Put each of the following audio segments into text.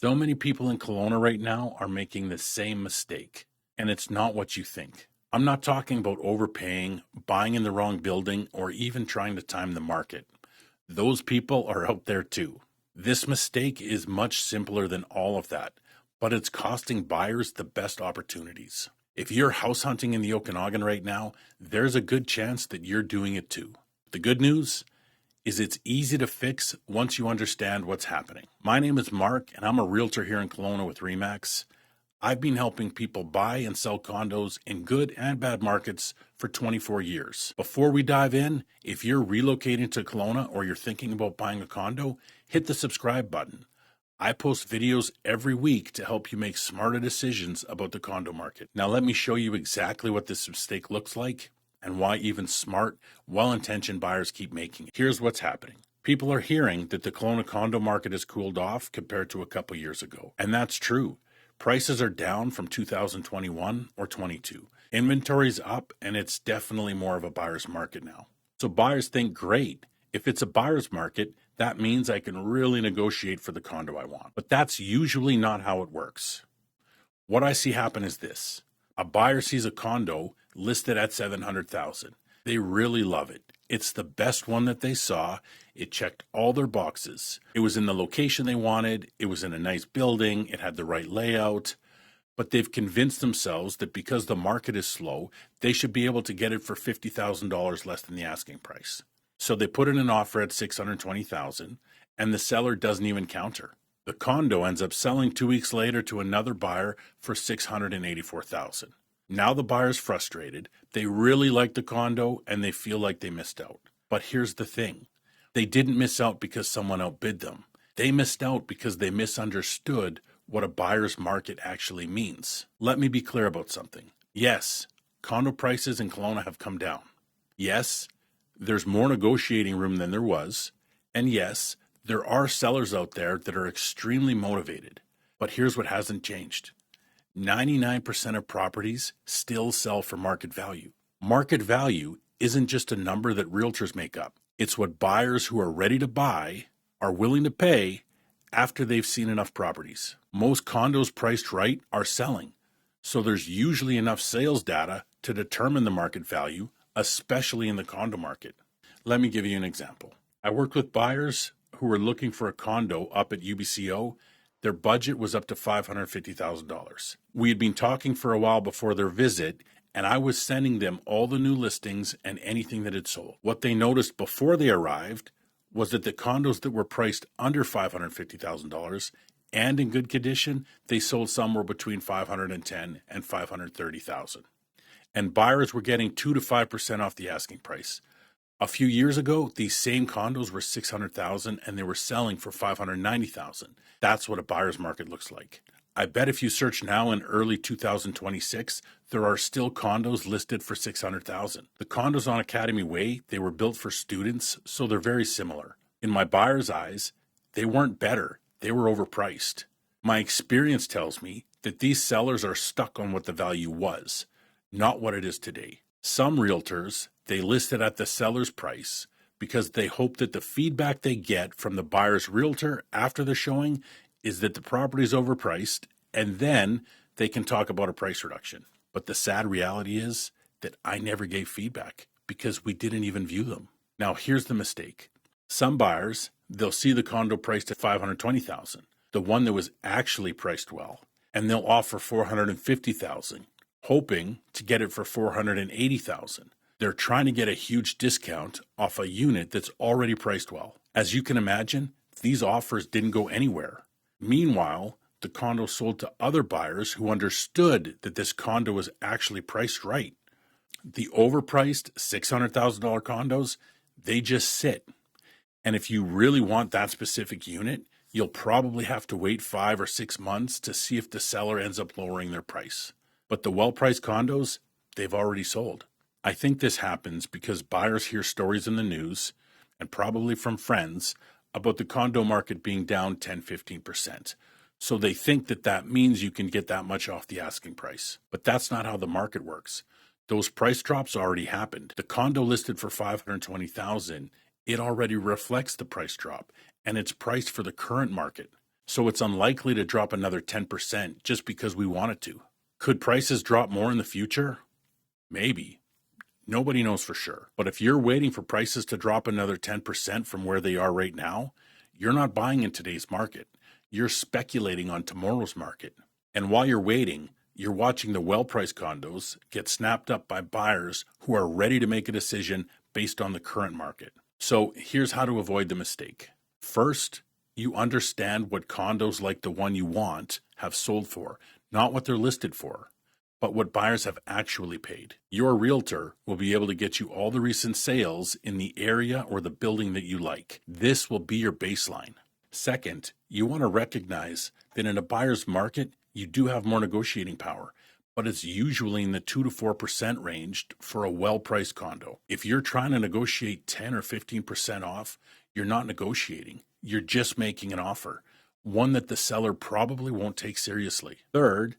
So many people in Kelowna right now are making the same mistake, and it's not what you think. I'm not talking about overpaying, buying in the wrong building, or even trying to time the market. Those people are out there too. This mistake is much simpler than all of that, but it's costing buyers the best opportunities. If you're house hunting in the Okanagan right now, there's a good chance that you're doing it too. The good news is it's easy to fix once you understand what's happening. My name is Mark, and I'm a realtor here in Kelowna with RE/MAX. I've been helping people buy and sell condos in good and bad markets for 24 years. Before we dive in, if you're relocating to Kelowna or you're thinking about buying a condo, hit the subscribe button. I post videos every week to help you make smarter decisions about the condo market. Now let me show you exactly what this mistake looks like and why even smart, well-intentioned buyers keep making it. Here's what's happening. People are hearing that the Kelowna condo market has cooled off compared to a couple years ago. And that's true. Prices are down from 2021 or 22. Inventory's up, and it's definitely more of a buyer's market now. So buyers think, great, if it's a buyer's market, that means I can really negotiate for the condo I want. But that's usually not how it works. What I see happen is this. A buyer sees a condo listed at $700,000. They really love it. It's the best one that they saw. It checked all their boxes. It was in the location they wanted. It was in a nice building. It had the right layout. But they've convinced themselves that because the market is slow, they should be able to get it for $50,000 less than the asking price. So they put in an offer at $620,000, and the seller doesn't even counter. The condo ends up selling 2 weeks later to another buyer for $684,000. Now the buyer's frustrated. They really like the condo and they feel like they missed out. But here's the thing. They didn't miss out because someone outbid them. They missed out because they misunderstood what a buyer's market actually means. Let me be clear about something. Yes, condo prices in Kelowna have come down. Yes, there's more negotiating room than there was. And yes, there are sellers out there that are extremely motivated. But here's what hasn't changed. 99% of properties still sell for market value. Market value isn't just a number that realtors make up. It's what buyers who are ready to buy are willing to pay after they've seen enough properties. Most condos priced right are selling, so there's usually enough sales data to determine the market value, especially in the condo market. Let me give you an example. I worked with buyers who were looking for a condo up at UBCO. Their budget was up to $550,000. We had been talking for a while before their visit, and I was sending them all the new listings and anything that had sold. What they noticed before they arrived was that the condos that were priced under $550,000 and in good condition, they sold somewhere between $510,000 and $530,000. And buyers were getting 2 to 5% off the asking price. A few years ago, these same condos were $600,000 and they were selling for $590,000. That's what a buyer's market looks like. I bet if you search now in early 2026, there are still condos listed for $600,000. The condos on Academy Way, they were built for students, so they're very similar. In my buyer's eyes, they weren't better, they were overpriced. My experience tells me that these sellers are stuck on what the value was, not what it is today. Some realtors, they list it at the seller's price because they hope that the feedback they get from the buyer's realtor after the showing is that the property is overpriced, and then they can talk about a price reduction. But the sad reality is that I never gave feedback because we didn't even view them. Now here's the mistake. Some buyers, they'll see the condo priced at $520,000, the one that was actually priced well, and they'll offer $450,000, hoping to get it for $480,000. They're trying to get a huge discount off a unit that's already priced well. As you can imagine, these offers didn't go anywhere. Meanwhile, the condo sold to other buyers who understood that this condo was actually priced right. The overpriced $600,000 condos, they just sit. And if you really want that specific unit, you'll probably have to wait 5 or 6 months to see if the seller ends up lowering their price. But the well-priced condos, they've already sold. I think this happens because buyers hear stories in the news, and probably from friends, about the condo market being down 10-15%. So they think that that means you can get that much off the asking price. But that's not how the market works. Those price drops already happened. The condo listed for $520,000, it already reflects the price drop, and it's priced for the current market. So it's unlikely to drop another 10% just because we want it to. Could prices drop more in the future? Maybe. Nobody knows for sure. But if you're waiting for prices to drop another 10% from where they are right now, you're not buying in today's market. You're speculating on tomorrow's market. And while you're waiting, you're watching the well-priced condos get snapped up by buyers who are ready to make a decision based on the current market. So here's how to avoid the mistake. First, you understand what condos like the one you want have sold for, not what they're listed for, but what buyers have actually paid. Your realtor will be able to get you all the recent sales in the area or the building that you like. This will be your baseline. Second, you want to recognize that in a buyer's market, you do have more negotiating power, but it's usually in the 2 to 4% range for a well-priced condo. If you're trying to negotiate 10 or 15% off, you're not negotiating. You're just making an offer, one that the seller probably won't take seriously. Third,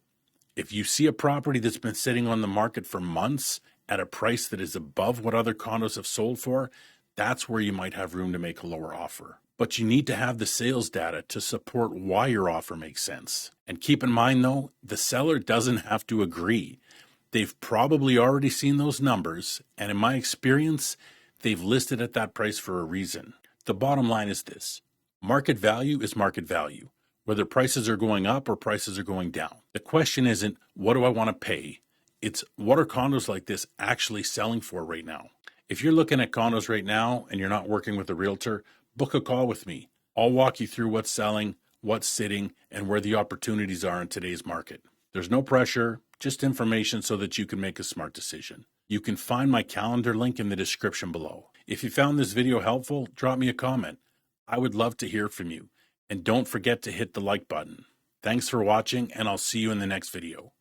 if you see a property that's been sitting on the market for months at a price that is above what other condos have sold for, that's where you might have room to make a lower offer. But you need to have the sales data to support why your offer makes sense. And keep in mind though, the seller doesn't have to agree. They've probably already seen those numbers, and in my experience, they've listed at that price for a reason. The bottom line is this: market value is market value, whether prices are going up or prices are going down. The question isn't, what do I want to pay? It's, what are condos like this actually selling for right now? If you're looking at condos right now and you're not working with a realtor, book a call with me. I'll walk you through what's selling, what's sitting, and where the opportunities are in today's market. There's no pressure, just information so that you can make a smart decision. You can find my calendar link in the description below. If you found this video helpful, drop me a comment. I would love to hear from you. And don't forget to hit the like button. Thanks for watching, and I'll see you in the next video.